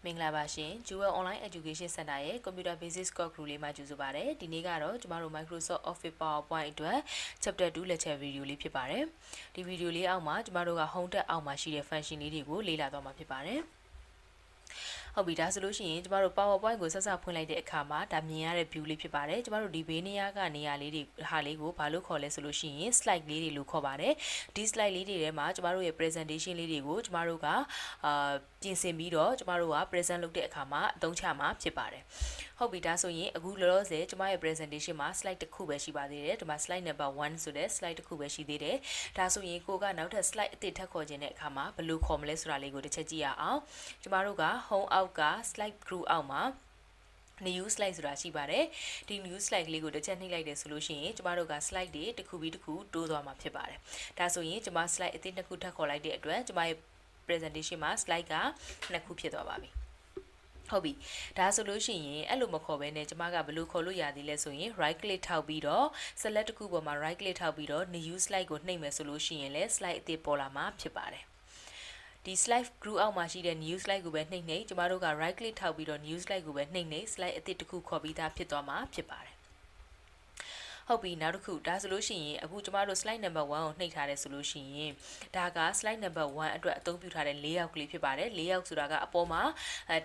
မင်္ဂလာပါရှင် Jewel Online Education Center ရဲ့ Computer Basics Course Group လေးမှာကြိုဆိုပါရစေ။ဒီနေ့ကတော့ကျမတို့ Microsoft Office PowerPoint အတွက် Chapter 2 Lecture Video လေးဖြစ်ပါတယ်။ဒီ Video လေးအောက်မှာကျမတို့က Home tab အောက်မှာရှိတဲ့ Function လေးတွေကိုလေ့လာသွားမှာဖြစ်ပါတယ်။ဟုတ်ပြီဒါဆိုလို့ရှိရင်ကျမတို့ PowerPoint ကိုဆက်ဖွင့်လိုက်တဲ့အခါမှာဒါမြင်ရတဲ့ view လေးဖြစ်ပါတယ်ကျမတို့ဒီဘေးနေရာကနေရာလေးတွေဟာလေးကိုဘာလို့ခေါ်လဲဆိုလို့ရှိရင် slide လေးတွေလို့ခေါ်ပါတယ်ဒီ slide လေးတွေထဲမှာကျမတို့ရဲ့ presentation လေးတွေကိုကျမတို့ကပြင်ဆင်ပြီးတော့ကျမတို့က present လုပ်တဲ့အခါမှာအသုံးချမှာဖြစ်ပါတယ်ဟုတ်ပြီဒါဆိုရင်အခုလောလောဆယ်ကျမရဲ့ presentation မှာ slide တစ်ခုပဲရှိပါသေးတယ်ဒီမှာ slide number 1ဆိုတဲ့ slide တစ်ခုပဲရှိသေးတယ်ဒါဆိုရင်ကိုကနောက်ထပ် slide အသစ်ထပ်ခေါ်ခြင်းတဲ့အခါမှာဘယ်လိုခေါ်မလဲဆိုတာလေးကိုတစ်ချက်ကြည့်ရအောင်ကျမတို့က home အောက်က slide group အောက်မှာ new slide ဆိုတာရှိပါတယ်ဒီ new slide လေးကိုတစ်ချက်နှိပ်လိုက်တယ်ဆိုလို့ရှိရင်ကျမတို့က slide တွေတစ်ခုပြီးတစ်ခုတိုးသွားမှာဖြစ်ပါတယ်ဒါဆိုရင်ကျမ slide အသစ်တစ်ခုထပ်ခေါ်လိုက်တဲ့အတွက်ကျမရဲ့ presentation မှာ slide ကနှစ်ခုဖြစ်သွားပါပြီဟုတ်ပြီဒါဆိုလို့ရှိရင်အဲ့လိုမခေါ်ဘဲနဲ့ကျမကဘယ်လိုခေါ်လို့ရသေးလဲဆိုရင် right click ထောက်ပြီးတော့ select တစ်ခုပေါ်မှာ right click ထောက်ပြီးတော့ new slide ကိုနှိပ်မယ်ဆိုလို့ရှိရင်လည်း slide အသစ်ပေါ်လာမှာဖြစ်ပါတယ်ဒီ slide group အောက်မှာရှိတဲ့ new slide ကိုပဲနှိပ်ကျမတို့က right click ထောက်ပြီးတော့ new slide ကိုပဲနှိပ် slide အသစ်တစ်ခုခေါ်ပြီးသားဖြစ်သွားမှာဖြစ်ပါတယ်ဟုတ်ပြီနောက်တစ်ခုဒါဆိုလို့ရှိရင်အခုကျမတို့ slide number 1ကိုနှိပ်ထားတယ်ဆိုလို့ရှိရင်ဒါက slide number 1အတွက်အသုံးပြုထားတဲ့ layout ကလေးဖြစ်ပါတယ် layout ဆိုတာကအပေါ်မှာ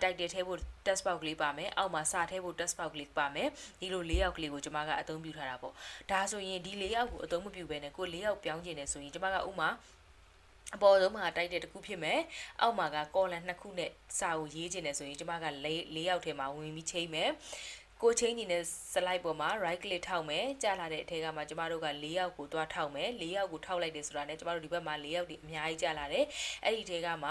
title ထည့်ဖို့ text box ကလေးပါမယ်အောက်မှာစာထည့်ဖို့ text box ကလေးပါမယ်ဒီလို layout ကလေးကိုကျမကအသုံးပြုထားတာပေါ့ဒါဆိုရင်ဒီ layout ကိုအသုံးမပြုဘဲနဲ့ကို layout ပြောင်းကျင်တယ်ဆိုရင်ကျမကဥမာအပေါ်ဆုံးမှာတိုက်တဲ့တစ်ခုဖြစ်မယ်အောက်မှာက column နှစ်ခုနဲ့စာကိုရေးခြင်းတယ်ဆိုရင်ကျမကlayout ထဲမှာဝင်ပြီးချိန်မယ်ကိုချင်းနေတဲ့ slide ပေါ်မှာ right click ထောက်မယ်ကြာလာတဲ့အထက်ကမှကျမတို့ကlayoutကိုတွားထောက်မယ်layoutကိုထောက်လိုက်တယ်ဆိုတာနဲ့ကျမတို့ဒီဘက်မှာlayoutတွေအများကြီးကြာလာတယ်အဲ့ဒီအထက်ကမှ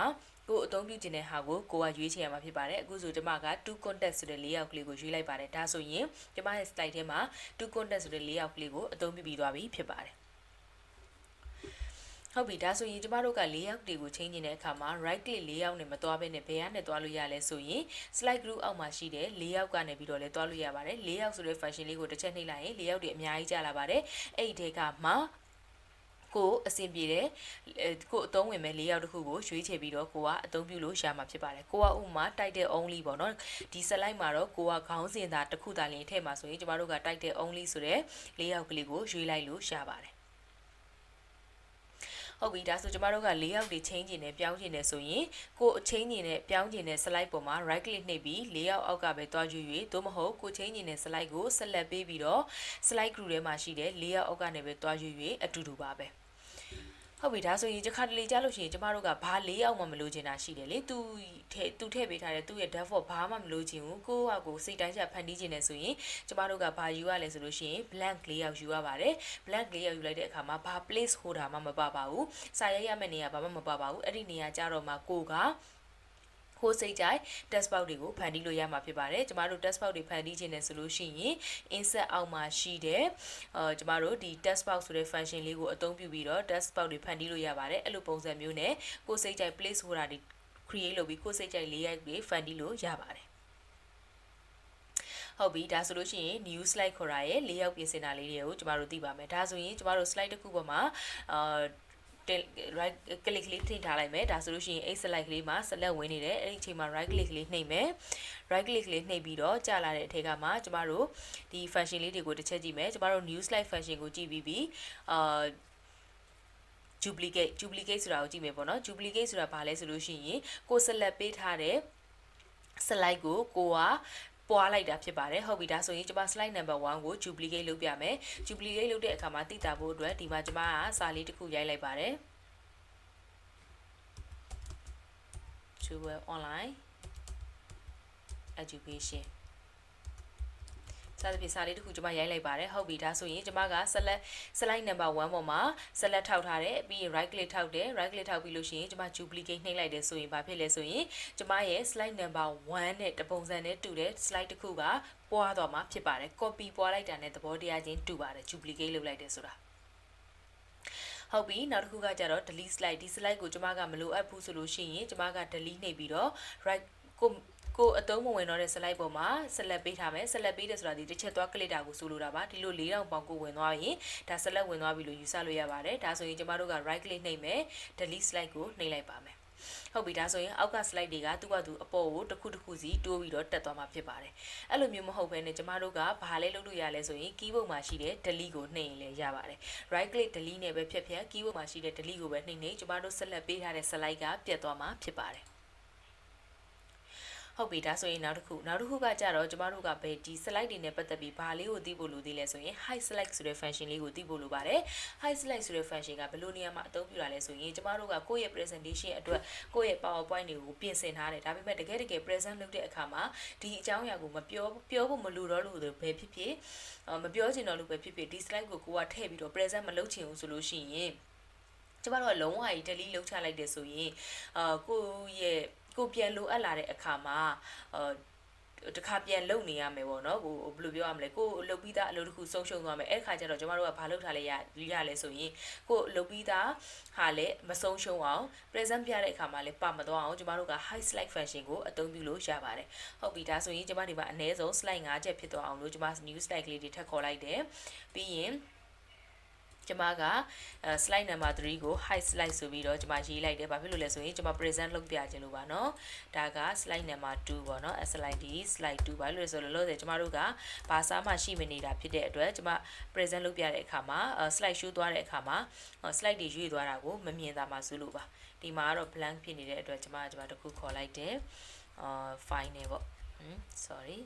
ကိုအသုံးပြုခြင်းတဲ့ဟာကိုကိုကရွေးချယ်ရမှာဖြစ်ပါတယ်အခုဆိုကျမက2 context ဆိုတဲ့ layout ကလေးကိုရွေးလိုက်ပါတယ်ဒါဆိုရင်ကျမရဲ့ slide ထဲမှာ2 context ဆိုတဲ့ layout ကလေးကိုအသုံးပြုပြီးသွားပြီဖြစ်ပါတယ်ဟုတ်ပြီဒါဆိုရင်ကျမတို့က layout တွေကိုချိန်နေတဲ့အခါမှာ right click layout နဲ့မသွားဘဲနဲ့ဘယ်ကနေသွားလို့ရလဲဆိုရင် slide group အောက်မှာရှိတဲ့ layout ကနေပြီးတော့လည်းသွားလို့ရပါတယ် layout ဆိုတဲ့ function လေးကိုတစ်ချက်နှိပ်လိုက်ရင် layout တွေအများကြီးကြာလာပါတယ်အဲ့ဒီထဲကမှကိုအဆင်ပြေတယ်ကိုအသုံးဝင်မဲ့layoutတစ်ခုကိုရွေးချယ်ပြီးတော့ကိုကအသုံးပြုလို့ရမှာဖြစ်ပါတယ်ကိုကဥမာ title only ပေါ့နော်ဒီ slide မှာတော့ကိုကခေါင်းစဉ်သာတစ်ခုသာလင်းထည့်မှာဆိုရင်ကျမတို့က title only ဆိုတဲ့ layout ကလေးကိုရွေးလိုက်လို့ရပါတယ်ဟုတ်ပြီဒါဆိုကျမတို့ကlayoutတွေchangeကျင်နေပြောင်းကျင်နေဆိုရင်ကိုအ change ကျင်နေပြောင်းကျင်နေ slide ပေါ်မှာ right click နှိပ်ပြီးlayout အောက်ကပဲတွားရွေး၍သို့မဟုတ်ကို change ကျင်နေ slide ကို select ပေးပြီးတော့ slide group ထဲမှာရှိတဲ့ layout အောက်ကနေပဲတွားရွေး၍အတူတူပါပဲဟုတ်ပြီဒါဆိုရင်တစ်ခါတလေကြားလို့ရှိရင်ကျမတို့ကဘာlayoutမှမလိုချင်တာရှိတယ်လေသူထည့်ပေးထားတဲ့သူ့ရဲ့ default ဘာမှမလိုချင်ဘူးကိုကကိုစိတ်တိုင်းကျဖန်တီးချင်တယ်ဆိုရင်ကျမတို့ကဘာယူရလဲဆိုလို့ရှိရင် blank layout ယူရပါတယ် blank layout ယူလိုက်တဲ့အခါမှာဘာ place holder မှမပါပါဘူးစာရိုက်ရမယ့်နေရာဘာမှမပါပါဘူးအဲ့ဒီနေရာကြတော့မှကိုကကိုစိတ်ကြိုက် text box တွေကိုဖန်တီးလို့ရမှာဖြစ်ပါတယ်ကျမတို့ text box တွေဖန်တီးခြင်းနဲ့ဆိုလို့ရှိရင် insert အောက်မှာရှိတဲ့ကျမတို့ဒီ text box ဆိုတဲ့ function လေးကိုအသုံးပြုပြီးတော့ text box တွေဖန်တီးလို့ရပါတယ်အဲ့လိုပုံစံမျိုးနဲ့ကိုစိတ်ကြိုက် place holder တွေ create လုပ်ပြီးကိုစိတ်ကြိုက် layout တွေဖန်တီးလို့ရပါတယ်ဟုတ်ပြီဒါဆိုလို့ရှိရင် new slide ခေါ်တာရဲ့ layout ပြင်ဆင်တာလေးတွေကိုကျမတို့သိပါမယ်ဒါဆိုရင်ကျမတို့ slide တစ်ခုပေါ်မှာright click လေးထိထားလိုက်မယ်ဒါဆိုလို့ရှိရင်အဲ့ slide ကလေးမှာ select ဝင်နေတယ်အဲ့ဒီအချိန်မှာ right click လေးနှိပ်မယ် right click လေးနှိပ်ပြီးတော့ကြာလာတဲ့အထက်ကမှကျမတို့ဒီ function လေးတွေကိုတစ်ချက်ကြည့်မယ်ကျမတို့ new slide function ကိုကြည့်ပြီးduplicate ဆိုတာကိုကြည့်မယ်ပေါ့နော် duplicate ဆိုတာဘာလဲဆိုလို့ရှိရင်ကို select ပေးထားတဲ့ slide ကိုကိုကပွားလိုက်တာဖြစ်ပါတယ်ဟုတ်ပြီဒါဆိုရင်ကျမ slide number 1ကို duplicate လုပ်ပြမယ် duplicate လုပ်တဲ့အခါမှာသိတာဖို့အတွက်ဒီမှာကျမကစာလေးတစ်ခုရိုက်လိုက်ပါတယ် Jewel Online Educationစာသဖြင့်စာလေးတစ်ခုကျမရိုက်လိုက်ပါတယ်ဟုတ်ပြီဒါဆိုရင်ကျမက slide number 1ပေါ်မှာ select ထောက်ထားတယ်ပြီးရင် right click ထောက်တယ် right click ထောက်ပြီးလို့ရှိရင်ကျမ duplicate နှိပ်လိုက်တယ်ဆိုရင်ဘာဖြစ်လဲဆိုရင်ကျမရဲ့ slide number 1နဲ့တပုံစံနဲ့တူတဲ့ slide တစ်ခုကပွားသွားမှာဖြစ်ပါတယ် copy ပွားလိုက်တာနဲ့သဘောတရားချင်းတူပါတယ် duplicate လုပ်လိုက်တယ်ဆိုတာဟုတ်ပြီနောက်တစ်ခုကကြတော့ delete slide ဒီ slide ကိုကျမကမလိုအပ်ဘူးဆိုလို့ရှိရင်ကျမက delete နှိပ်ပြီးတော့ right ကိုအသုံးမဝင်တော့တဲ့ slide ပေါ်မှာ select ပေးထားမယ် select ပေးတယ်ဆိုတာဒီတစ်ချက်သွား click တာကိုဆိုလိုတာပါဒီလို4000ပေါင်ကိုဝင်သွားရင်ဒါ select ဝင်သွားပြီလို့ယူဆလို့ရပါတယ်ဒါဆိုရင်ကျမတို့က right click နှိပ်မယ် delete slide ကိုနှိပ်လိုက်ပါမယ် ဟုတ်ပြီဒါဆိုရင်အောက်က slide တွေကသူ့ဘာသူအပေါ်ကိုတစ်ခုတစ်ခုစီတိုးပြီးတော့တက်သွားမှာဖြစ်ပါတယ်အဲ့လိုမျိုးမဟုတ်ဘဲနဲ့ကျမတို့ကဘာလဲလုပ်လို့ရလဲဆိုရင် keyboard မှာရှိတဲ့ delete ကိုနှိပ်ရင်လည်းရပါတယ် right click delete နဲ့ပဲဖြတ်ဖြတ် keyboard မှာရှိတဲ့ delete ကိုပဲနှိပ်နေကျမတို့ဆက်လက်ပေးထားတဲ့ slide ကပြတ်သွားမှာဖြစ်ပါတယ်ဟုတ်ပြီဒါဆိုရင်နောက်တစ်ခုကကြတော့ကျမတို့ကပဲဒီ slide တွေနဲ့ပတ်သက်ပြီးဘာလေးကိုသိဖို့လိုသေးလဲဆိုရင် hide select ဆိုတဲ့ function လေးကိုသိဖို့လိုပါတယ် hide select ဆိုတဲ့ function ကဘယ်လိုနေရာမှာအသုံးပြုတာလဲဆိုရင်ကျမတို့ကကိုယ့်ရဲ့ presentation အတွက်ကိုယ့်ရဲ့ PowerPoint တွေကိုပြင်ဆင်ထားတယ်ဒါပေမဲ့တကယ်present လုပ်တဲ့အခါမှာဒီအကြောင်းအရာကိုမပြောဖို့မလိုတော့လို့ပဲဖြစ်ဖြစ်မပြောချင်တော့လို့ပဲဖြစ်ဖြစ်ဒီ slide ကိုကိုကထည့်ပြီးတော့ present မလုပ်ချင်ဘူးဆိုလို့ရှိရင်ကျမတို့ကလုံးဝကြီး delete လုပ်ချလိုက်တယ်ဆိုရင်ကိုပြန်လိုအပ်လာတဲ့အခါမှာတခါပြန်လုပ်နေရမယ်ပေါ့နော်ကိုဘယ်လိုပြောရမလဲကိုလုပ်ပြီးသားအလုပ်တစ်ခုဆုံးရှုံးသွားမယ်အဲ့ခါကျတော့ကျမတို့ကဘာလုပ်ထားလဲရလဲဆိုရင်ကိုလုပ်ပြီးသားဟာလည်းမဆုံးရှုံးအောင် present ပြတဲ့အခါမှာလည်းပါမသွားအောင်ကျမတို့က hide slide function ကိုအသုံးပြုလို့ရပါတယ်ဟုတ်ပြီဒါဆိုရင်ကျမဒီမှာအနည်းဆုံး slide 5ချက်ဖြစ်သွားအောင်လို့ကျမ new slide ကလေးတွေထပ်ခေါ်လိုက်တယ်ပြီးရင်ကျမက slide number 3ကို hide slide ဆိုပြီးတော့ကျမရေးလိုက်တယ်ဘာဖြစ်လို့လဲဆိုရင်ကျမ present လုပ်ပြခြင်းလို့ပါเนาะဒါက slide number 2ပေါ့เนาะ slide 2ဘာလို့လဲဆိုတော့ကျမတို့ကဘာစာမှရှိမနေတာဖြစ်တဲ့အတွက်ကျမ present လုပ်ပြတဲ့အခါမှာ slide show သွားတဲ့အခါမှာ slide တွေရွေ့သွားတာကိုမမြင်တာမှဆိုလို့ပါဒီမှာကတော့ blank ဖြစ်နေတဲ့အတွက်ကျမတခုခေါ်လိုက်တယ်file နဲ့ပေါ့sorry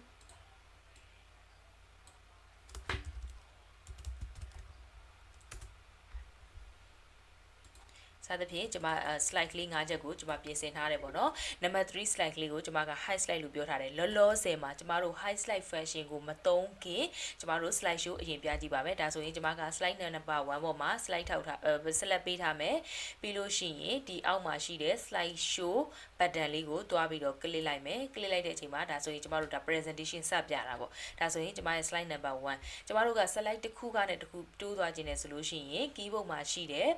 စသဖြင့်ကျွန်မ slide လေး5ချက်ကိုကျွန်မပြင်ဆင်ထားတယ်ပေါ့နော် number 3 slide လေးကိုကျွန်မက hide slide လို့ပြောထားတယ်လောလောဆယ်မှာကျွန်မတို့ hide slide function ကိုမသုံးခင်ကျွန်မတို့ slide show အရင်ပြကြည့်ပါမယ်ဒါဆိုရင်ကျွန်မက slide number 1ပေါ်မှာ slide ထောက်ထားselect ပေးထားမယ်ပြီးလို့ရှိရင်ဒီအောက်မှာရှိတဲ့ slide show button လေးကိုတွားပြီးတော့ click လိုက်မယ် click လိုက်တဲ့အချိန်မှာဒါဆိုရင်ကျွန်မတို့ဒါ presentation စပြတာပေါ့ဒါဆိုရင်ကျွန်မရဲ့ slide number 1ကျွန်မတို့က slide တစ်ခုကနေတစ်ခုတိုးသွားခြင်းနဲ့ဆိုလို့ရှိရင် keyboard မှာရှိတဲ့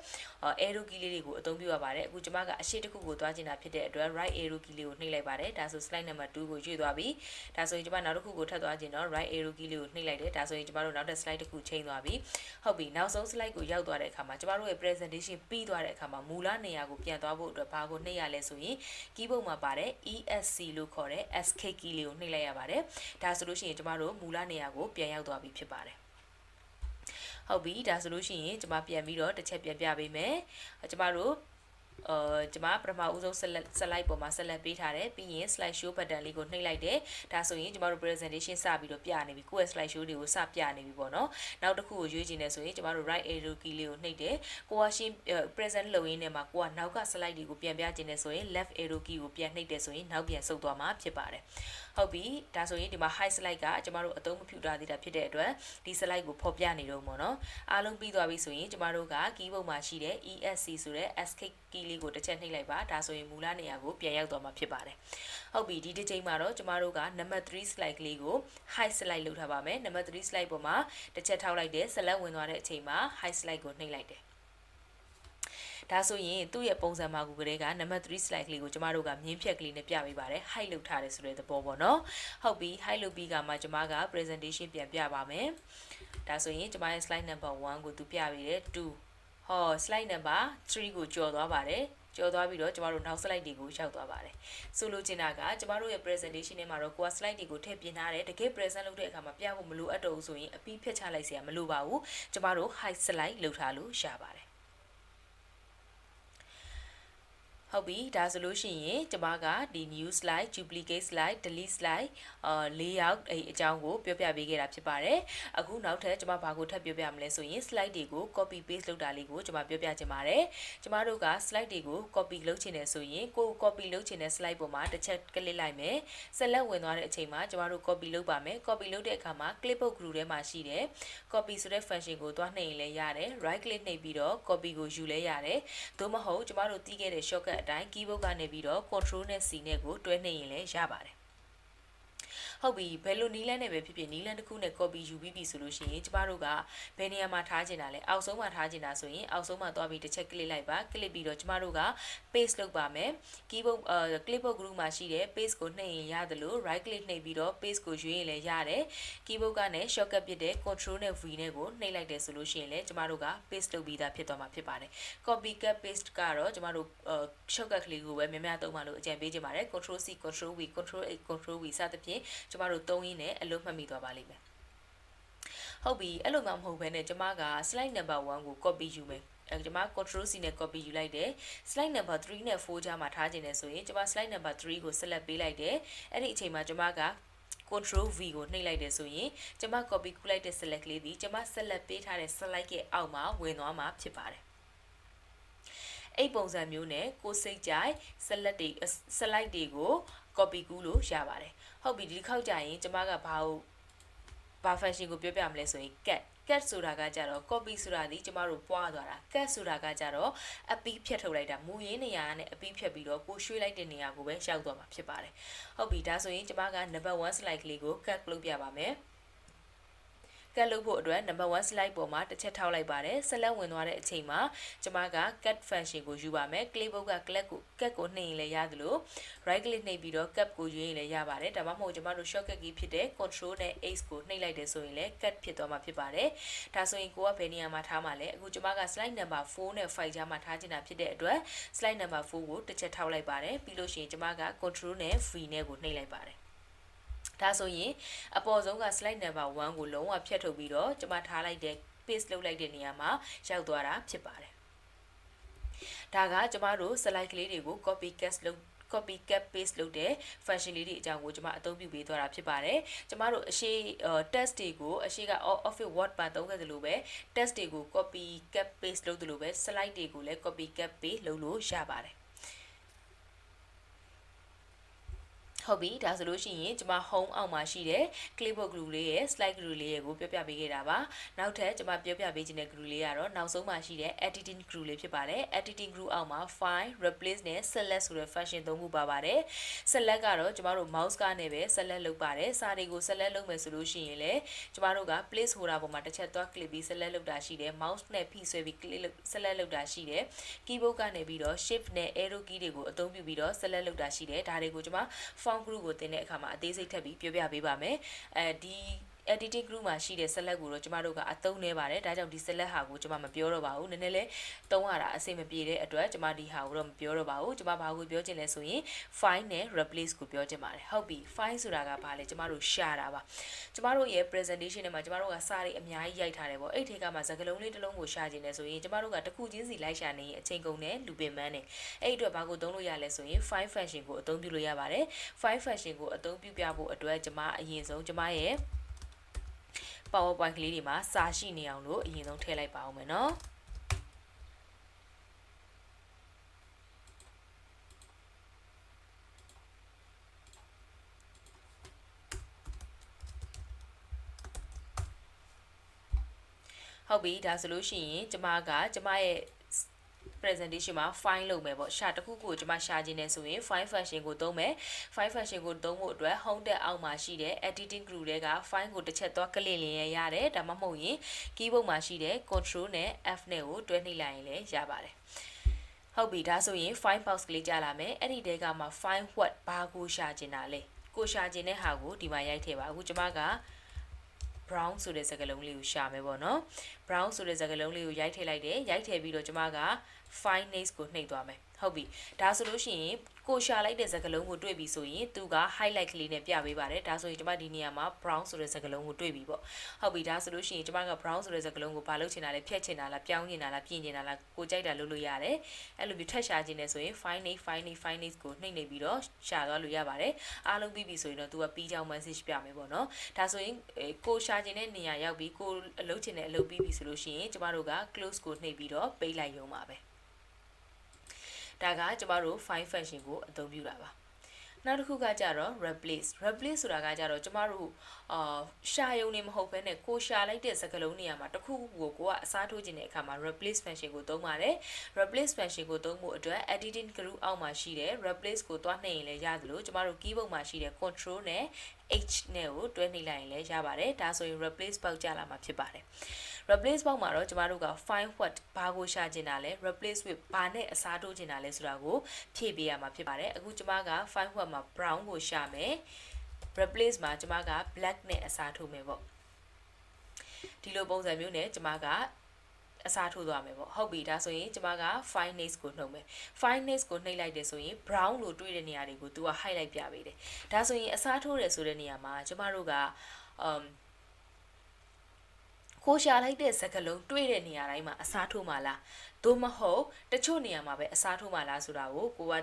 arrow key လေးတွေကိုအသုံးပြုရပါတယ်အခုကျွန်မကအရှိတစ်ခုကိုတွားကျင်တာဖြစ်တဲ့အတွက် right arrow key လေးကိုနှိပ်လိုက်ပါတယ်ဒါဆို slide number 2ကိုရွေ့သွားပြီဒါဆိုရင်ကျွန်မနောက်တစ်ခုကိုထပ်သွားကျင်တော့ right arrow key လေးကိုနှိပ်လိုက်တယ်ဒါဆိုရင်ကျွန်မတို့နောက်တစ် slide တစ်ခုချိန်သွားပြီဟုတ်ပြီနောက်ဆုံး slide ကိုရောက်သွားတဲ့အခါမှာကျွန်မတို့ရဲ့ presentation ပြီးသွားတဲ့အခါမှာမူလနေရာကိုပြန်သွားဖို့အတွက်ဘာကိုနှိပ်ရလဲဆိုရင် keyboard မှာပါတဲ့ ESC လို့ခေါ်တဲ့ escape key လေးကိုနှိပ်လိုက်ရပါတယ်ဒါဆိုလို့ရှိရင်ကျွန်မတို့မူလနေရာကိုပြန်ရောက်သွားပြီဖြစ်ပါတယ်ဟုတ်ပြီဒါဆိုလို့ရှိရင်ကျွန်မပြန်ပြီးတော့တစ်ချက်ပြန်ပြပေးမယ်ကျွန်မတို့ကျွန်မပထမဦးဆုံး slide ပေါ်မှာ select ပေးထားတယ်ပြီးရင် slide show button လေးကိုနှိပ်လိုက်တယ်ဒါဆိုရင်ကျွန်တော်တို့ presentation စပြီးတော့ပြနေပြီကိုယ့်ရဲ့ slide show တွေကိုစပြနေပြီပေါ့နော်နောက်တစ်ခုကိုရွေးချင်တယ်ဆိုရင်ကျွန်တော်တို့ right arrow key လေးကိုနှိပ်တယ်ကိုကရှင်း present လုပ်ရင်းနဲ့မှာကိုကနောက်က slide တွေကိုပြန်ပြချင်တယ်ဆိုရင် left arrow key ကိုပြန်နှိပ်တယ်ဆိုရင်နောက်ပြန်ဆုပ်သွားမှာဖြစ်ပါတယ်ဟုတ်ပြီဒါဆိုရင်ဒီမှာ hide slide ကကျွန်တော်တို့အသုံးမပြုတာသေးတာဖြစ်တဲ့အတွက်ဒီ slide ကိုဖော်ပြနေတော့ပေါ့နော်အားလုံးပြီးသွားပြီဆိုရင်ကျွန်တော်တို့က keyboard မှာရှိတဲ့ ESC ဆိုတဲ့ escape key လေးကိုတစ်ချက်နှိပ်လိုက်ပါဒါဆိုရင်မူလနေရာကိုပြန်ရောက်သွားမှာဖြစ်ပါတယ်ဟုတ်ပြီဒီတစ်ချိန်မှာတော့ကျွန်တော်တို့က number 3 slide ကလေးကို hide slide လုပ်ထားပါမယ် number 3 slide ပေါ်မှာတစ်ချက်ထောက်လိုက်တယ် select ဝင်သွားတဲ့အချိန်မှာ hide slide ကိုနှိပ်လိုက်တယ်ဒါဆိုရင်သူ့ရဲ့ပုံစံမှာကူကလေးက number 3 slide ကလေးကိုကျမတို့ကမြင်းဖြက်ကလေးနဲ့ပြပေးပါတယ် hide လုပ်ထားတယ်ဆိုတဲ့သဘောပေါ့နော်ဟုတ်ပြီ hide လုပ်ပြီးကမှကျမက presentation ပြန်ပြပါမယ်ဒါဆိုရင်ကျမရဲ့ slide number 1ကိုသူပြပေးတယ်2ဟော slide number 3ကိုကျော်သွားပါတယ်ကျော်သွားပြီးတော့ကျမတို့နောက် slide တွေကိုရောက်သွားပါတယ်ဆိုလိုချင်တာကကျမတို့ရဲ့ presentation ထဲမှာတော့ကိုက slide တွေကိုထည့်ပြင်ထားတယ်တကယ် present လုပ်တဲ့အခါမှာပြဖို့မလိုအပ်တော့ဘူးဆိုရင်အပြီးဖြတ်ချလိုက်စရာမလိုပါဘူးကျမတို့ hide slide လုပ်ထားလို့ရပါတယ်ဟုတ်ပြီဒါဆိုလို့ရှိရင်ကျမကဒီ new slide duplicate slide delete slide layout အကြောင်းကိုပြောပြပေးခဲ့တာဖြစ်ပါတယ်အခုနောက်ထပ်ကျမဘာကိုထပ်ပြောပြမလဲဆိုရင် slide တွေကို copy paste လုပ်တာလေးကိုကျမပြောပြချင်ပါတယ်ကျမတို့က slide တွေကို copy လုပ်ချင်တယ်ဆိုရင်ကို copy လုပ်ချင်တဲ့ slide ပေါ်မှာတစ်ချက် click လိုက်မယ် select ဝင်သွားတဲ့အချိန်မှာကျမတို့ copy လုပ်ပါမယ် copy လုပ်တဲ့အခါမှာ clipboard group ထဲမှာရှိတဲ့ copy ဆိုတဲ့ function ကိုသွားနှိပ်ရင်လည်းရတယ် right click နှိပ်ပြီးတော့ copy ကိုယူလဲရတယ်သို့မဟုတ်ကျမတို့တီးခဲ့တဲ့ shortcut အတိုင်း keyboard ကနေပြီးတော့ control နဲ့ C နဲ့ကိုတွဲနှိပ်ရင်လည်းရပါတယ် ဟုတ်ပြီဘယ်လိုနီးလန်းနဲ့ပဲဖြစ်ဖြစ်နီးလန်းတစ်ခုနဲ့ copy ယူပြီးပြီဆိုလို့ရှိရင်ကျမတို့ကဘယ်နေရာမှာထားချင်တာလဲအောက်ဆုံးမှာထားချင်တာဆိုရင်အောက်ဆုံးမှာသွားပြီးတစ်ချက် click လိုက်ပါ click ပြီးတော့ကျမတို့က paste လုပ်ပါမယ် keyboard clipboard group မှာရှိတဲ့ paste ကိုနှိပ်ရင်ရတယ်လို့ right click နှိပ်ပြီးတော့ paste ကိုရွေးရင်လည်းရတယ် keyboard ကနေ shortcut ဖြစ်တဲ့ control နဲ့ v နဲ့ကိုနှိပ်လိုက်တယ်ဆိုလို့ရှိရင်လည်းကျမတို့က paste လုပ်ပြီးသားဖြစ်သွားမှာဖြစ်ပါတယ် copy cut paste ကတော့ကျမတို့ shortcut ကလေးကိုပဲများများသုံးပါလို့အကြံပေးချင်ပါတယ် control c control v control a control v စသဖြင့်ကျမတို့သုံးရင်းနဲ့အလုပ်မှတ်မိသွားပါလိမ့်မယ်ဟုတ်ပြီအဲ့လိုမှမဟုတ်ဘဲနဲ့ကျမက slide number 1ကို copy ယူမယ်ကျမ control c နဲ့ copy ယူလိုက်တယ် slide number 3နဲ့ 4 ကြားမှာထားခြင်းနဲ့ဆိုရင်ကျမ slide number 3ကို select ပေးလိုက်တယ်အဲ့ဒီအချိန်မှာကျမက control v ကိုနှိပ်လိုက်တယ်ဆိုရင်ကျမ copy ကူးလိုက်တဲ့ select လေးဒီကျမ select ပေးထားတဲ့ slide ရဲ့အောက်မှာဝင်သွားမှာဖြစ်ပါတယ်အဲ့ပုံစံမျိုးနဲ့ကိုစိတ်ကြိုက် slide တွေကို copy ကူးလို့ရပါတယ်ဟုတ်ပြီဒီတစ်ခေါက်ကြာရင်ကျမကဘာ function ကိုပြောပြမလဲဆိုရင် cut ဆိုတာကကြတော့ copy ဆိုတာဒီကျမတို့ပွားသွားတာ cut ဆိုတာကကြတော့အပီးဖြတ်ထုတ်လိုက်တာမူရင်းနေရာနဲ့အပီးဖြတ်ပြီးတော့ကိုရွှေ့လိုက်တဲ့နေရာကိုပဲရှောက်သွားမှာဖြစ်ပါတယ်ဟုတ်ပြီဒါဆိုရင်ကျမက number 1 slide ကလေးကို cut လုပ်ပြပါမယ်ကတ်လုပ်ဖို့အတွက် number 1 slide ပေါ်မှာတစ်ချက်ထောက်လိုက်ပါတယ်ဆက်လက်ဝင်သွားတဲ့အချိန်မှာကျမက cut function ကိုယူပါမယ် clipboard က cut ကိုနှိပ်ရင်လည်းရတယ်လို့ right click နှိပ်ပြီးတော့ cut ကိုယူရင်လည်းရပါတယ်ဒါမှမဟုတ်ကျမတို့ shortcut key ဖြစ်တဲ့ control နဲ့ x ကိုနှိပ်လိုက်တယ်ဆိုရင်လည်း cut ဖြစ်သွားမှာဖြစ်ပါတယ်ဒါဆိုရင်ကိုကဘယ်နေရာမှာထားမှာလဲအခုကျမက slide number 4နဲ့ 5 ကြားမှာထားချင်တာဖြစ်တဲ့အတွက် slide number 4ကိုတစ်ချက်ထောက်လိုက်ပါတယ်ပြီးလို့ရှိရင်ကျမက control နဲ့ v နဲ့ကိုနှိပ်လိုက်ပါတယ်ဒါဆိုရင်အပေါ်ဆုံးက slide number 1ကိုလုံးဝဖြတ်ထုတ်ပြီးတော့ကျွန်မထားလိုက်တဲ့ paste လုပ်လိုက်တဲ့နေရာမှာရောက်သွားတာဖြစ်ပါတယ်ဒါကကျမတို့ slide ကလေးတွေကို copy cut paste လုပ်တဲ့ function လေးတွေအကြောင်းကိုကျွန်မအသုံးပြုပေးသွားတာဖြစ်ပါတယ်ကျမတို့အရှိ test တွေကိုအရှိက Office Word ပါသုံးခဲ့သလိုပဲ test တွေကို copy cut paste လုပ်သလိုပဲ slide တွေကိုလည်း copy cut paste လုပ်လို့ရပါတယ်ဟုတ်ပြီဒါဆိုလို့ရှိရင်ကျွန်မ home အောက်မှာရှိတဲ့ clipboard group လေးရဲ့ slide group လေးရဲ့ကိုပြောပြပေးခဲ့တာပါနောက်ထပ်ကျွန်မပြောပြပေးခြင်းတဲ့ group လေးကတော့နောက်ဆုံးမှာရှိတဲ့ editing group လေးဖြစ်ပါတယ် editing group အောက်မှာ find replace နဲ့ select ဆိုတဲ့ function သုံးခုပါပါတယ် select ကတော့ကျွန်မတို့ mouse ကနေပဲ select လုပ်ပါတယ်စာတွေကို select လုပ်မယ်ဆိုလို့ရှိရင်လည်းကျွန်မတို့က place holder ပေါ်မှာတစ်ချက်သွား click ပြီး select လုပ်တာရှိတယ် mouse နဲ့ဖိဆွဲပြီး click select လုပ်တာရှိတယ် keyboard ကနေပြီးတော့ shift နဲ့ arrow key တွေကိုအသုံးပြုပြီးတော့ select လုပ်တာရှိတယ်ဒါတွေကိုကျွန်မgroup ကိုတင်တဲ့အခါမှာအသေးစိတ်ထပ်ပြီးပြောပြပေးပါမယ်ဒီ editing group မှာရှိတဲ့ select ကိုတော့ကျမတို့ကအသုံးနေပါတယ်ဒါကြောင့်ဒီ select ဟာကိုကျမမပြောတော့ပါဘူးနည်းနည်းလေးသုံးရတာအဆင်မပြေတဲ့အတွက်ကျမဒီဟာကိုတော့မပြောတော့ပါဘူးကျမဘာကိုပြောချင်လဲဆိုရင် find နဲ့ replace ကိုပြောချင်ပါတယ်ဟုတ်ပြီ find ဆိုတာကဘာလဲကျမတို့ရှာတာပါကျမတို့ရဲ့ presentation ထဲမှာကျမတို့ကစာတွေအများကြီးရိုက်ထားတယ်ပေါ့အဲ့ဒီထဲကမှစကားလုံးလေးတစ်လုံးကိုရှာခြင်းလဲဆိုရင်ကျမတို့ကတစ်ခုချင်းစီလိုက်ရှာနေရင်အချိန်ကုန်တယ်လူပင်ပန်းတယ်အဲ့ဒီအတွက်ဘာကိုသုံးလို့ရလဲဆိုရင် find function ကိုအသုံးပြုလို့ရပါတယ် find function ကိုအသုံးပြုပြဖို့အတွက်ကျမအရင်ဆုံးကျမရဲ့ PowerPoint ကလေးတွေမှာစာရှိနေအောင်လို့အရင်ဆုံးထည့်လိုက်ပါဦးမယ်နော်ဟုတ်ပြီဒါဆိုလို့ရှိရင်ကျမရဲ့ presentation မှာ file လုပ်မယ်ပေါ့ရှာတစ်ခုခုကိုကျွန်မရှာခြင်းနဲ့ဆိုရင် file function ကိုသုံးမယ် file function ကိုသုံးဖို့အတွက် home tab အောက်မှာရှိတဲ့ editing group တွေက file ကိုတစ်ချက်သွားကလစ်လင်ရတယ်ဒါမှမဟုတ်ရင် keyboard မှာရှိတဲ့ control နဲ့ F နဲ့ကိုတွဲနှိပ်လိုက်ရင်လည်းရပါတယ်ဟုတ်ပြီဒါဆိုရင် file box ကလေးကြာလာမယ်အဲ့ဒီတဲကမှ file what ဘာကိုရှာခြင်းတာလဲကိုရှာခြင်းတဲ့ဟာကိုဒီမှာရိုက်ထည့်ပါအခုကျွန်မကbrown ဆိုတဲ့စကားလုံးလေးကိုရှာမယ်ပေါ့နော် brown ဆိုတဲ့စကားလုံးလေးကိုရိုက်ထည့်လိုက်တယ်ရိုက်ထည့်ပြီးတော့ကျွန်မက find names ကိုနှိပ်သွားမယ်ဟုတ်ပြီဒါဆိုလို့ရှိရင်ကိုရှာလိုက်တဲ့စကားလုံးကိုတွေ့ပြီဆိုရင်သူက highlight ကလေးနဲ့ပြပေးပါတယ်ဒါဆိုရင်ကျွန်မဒီနေရာမှာ brown ဆိုတဲ့စကားလုံးကိုတွေ့ပြီပေါ့ဟုတ်ပြီဒါဆိုလို့ရှိရင်ကျွန်မက brown ဆိုတဲ့စကားလုံးကိုဘာလုပ်ချင်တာလဲဖြတ်ချင်တာလားပြောင်းချင်တာလားပြင်ချင်တာလားကိုကြိုက်တာလုပ်လို့ရတယ်အဲ့လိုမျိုးထပ်ရှာခြင်းနဲ့ဆိုရင် find names ကိုနှိပ်နေပြီးတော့ရှာသွားလို့ရပါတယ်အားလုံးပြီးပြီဆိုရင်တော့သူကပြီးကြောင်း message ပြမယ်ပေါ့နော်ဒါဆိုရင်ကိုရှာခြင်းတဲ့နေရာရောက်ပြီးကိုအလုပ်ချင်တဲ့အလုပ်ပြီးပြီဆိုလို့ရှိရင်ကျွန်မတို့က close ကိုနှိပ်ပြီးတော့ပိတ်လိုက်ရုံပါပဲဒါကကျမတို့ find function ကိုအသုံးပြုတာပါနောက်တစ်ခုကကြတော့ replace ဆိုတာကကြတော့ကျမတို့ရှာယုံနေမဟုတ်ဘဲနဲ့ကိုရှာလိုက်တဲ့စကားလုံးနေရာမှာတစ်ခုခုကိုကအစားထိုးခြင်းတဲ့အခါမှာ replace function ကိုသုံးပါတယ် replace function ကိုသုံးဖို့အတွက် editing group အောက်မှာရှိတဲ့ replace ကိုတွားနှိပ်ရင်လည်းရတယ်လို့ကျမတို့ keyboard မှာရှိတဲ့ control နဲ့ h နဲ့ကိုတွဲနှိပ်လိုက်ရင်လည်းရပါတယ်ဒါဆိုရင် replace ပေါက်ကြလာမှာဖြစ်ပါတယ် replace ပေါက်မှာတော့ကျမတို့က find what ဘာကိုရှာချင်တာလဲ replace with ဘာနဲ့အစားထိုးချင်တာလဲဆိုတာကိုဖြည့်ပေးရမှာဖြစ်ပါတယ်အခုကျမက find what မှာ brown ကိုရှာမယ် replace မှာကျမက black နဲ့အစားထိုးမယ်ပေါ့ဒီလိုပုံစံမျိုးနဲ့ကျမကအစားထိုးသွားမယ်ပေါ့ဟုတ်ပြီဒါဆိုရင်ကျမက fine nails ကိုနှုတ်မယ် fine nails ကိုနှိပ်လိုက်တယ်ဆိုရင် brown လို့တွေ့တဲ့နေရာတွေကို तू က highlight ပြပေးတယ်ဒါဆိုရင်အစားထိုးတယ်ဆိုတဲ့နေရာမှာကျမတို့ကကိုရှာလိုက်တဲ့စကားလုံးတွေ့တဲ့နေရာတိုင်းမှာအစားထိုးမှာလားသို့မဟုတ်တချို့နေရာမှာပဲအစားထိုးမှာလားဆိုတာကိုကိုက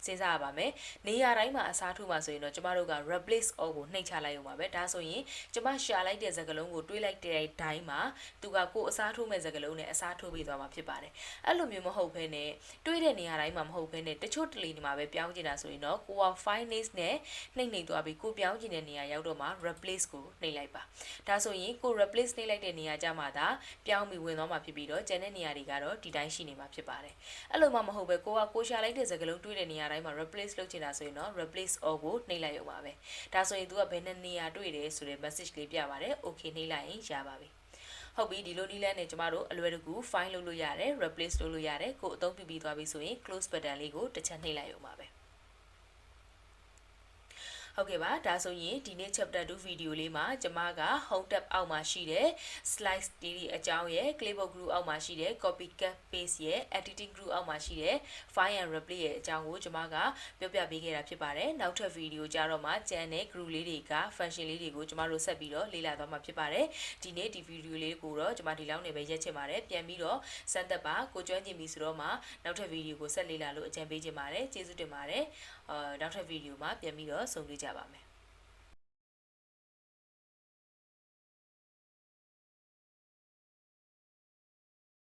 စဉ်းစားရပါမယ်နေရာတိုင်းမှာအစားထိုးမှာဆိုရင်တော့ကျမတို့က replace all ကိုနှိပ်ချလိုက်ရုံပါပဲဒါဆိုရင်ကျမရှာလိုက်တဲ့စကားလုံးကိုတွေးလိုက်တဲ့တိုင်းမှာသူကကိုအစားထိုးမဲ့စကားလုံးနဲ့အစားထိုးပေးသွားမှာဖြစ်ပါတယ်အဲ့လိုမျိုးမဟုတ်ဘဲနဲ့တွေးတဲ့နေရာတိုင်းမှာမဟုတ်ဘဲနဲ့တချို့တလေနေမှာပဲပြောင်းကျင်တာဆိုရင်တော့ကိုက find names နဲ့နှိပ်သွားပြီးကိုပြောင်းကျင်တဲ့နေရာရောက်တော့မှ replace ကိုနှိပ်လိုက်ပါဒါဆိုရင်ကို replace နှိပ်လိုက်တဲ့နေရာကြမှာဒါပြောင်းပြီးဝင်သွားမှာဖြစ်ပြီးတော့ကျန်တဲ့နေရာတွေကတော့ဒီတိုင်းရှိနေမှာဖြစ်ပါတယ်အဲ့လိုမှမဟုတ်ပဲကိုရှာလိုက်တဲ့စကားလုံးတွေးတဲ့နေရာတိုင်းမှာ replace လုပ်ချင်တာဆိုရင်တော့ replace all ကိုနှိပ်လိုက်ရုံပါပဲဒါဆိုရင် तू ကဘယ်နှစ်နေရာတွေ့တယ်ဆိုတဲ့ message လေးပြပါတယ် okay နှိပ်လိုက်ရင်ရပါပြီဟုတ်ပြီဒီလိုနည်းလမ်းနဲ့ကျမတို့အလွယ်တကူ file လုပ်လို့ရတယ် replace လုပ်လို့ရတယ်ကိုအသုံးပြုပြီးသွားပြီဆိုရင် close button လေးကိုတစ်ချက်နှိပ်လိုက်ရုံပါပဲဟုတ်ကဲ့ပါဒါဆိုရင်ဒီနေ့ chapter 2 video လေးမှာကျမက home tab အောက်မှာရှိတဲ့ slides တွေအကြောင်းရဲ့ clipboard group အောက်မှာရှိတဲ့ copy cut paste ရဲ့ editing group အောက်မှာရှိတဲ့ find and replace ရဲ့အကြောင်းကိုကျမကပြောပြပေးခဲ့တာဖြစ်ပါတယ်နောက်ထပ် video ကြတော့မှကျန်တဲ့ group လေးတွေက function လေးတွေကိုကျမတို့ဆက်ပြီးတော့လေ့လာသွားမှာဖြစ်ပါတယ်ဒီနေ့ဒီ video လေးကိုတော့ကျမဒီလောက်နေပဲရက်ချင်ပါတယ်ပြန်ပြီးတော့စမ်းသပ်ပါကိုကျွမ်းကျင်ပြီဆိုတော့မှနောက်ထပ် video ကိုဆက်လေ့လာလို့အကြံပေးချင်ပါတယ်ကျေးဇူးတင်ပါတယ်နောက်ထပ် video မှာပြန်ပြီးတော့ဆုံတွေ့ကြပါမယ်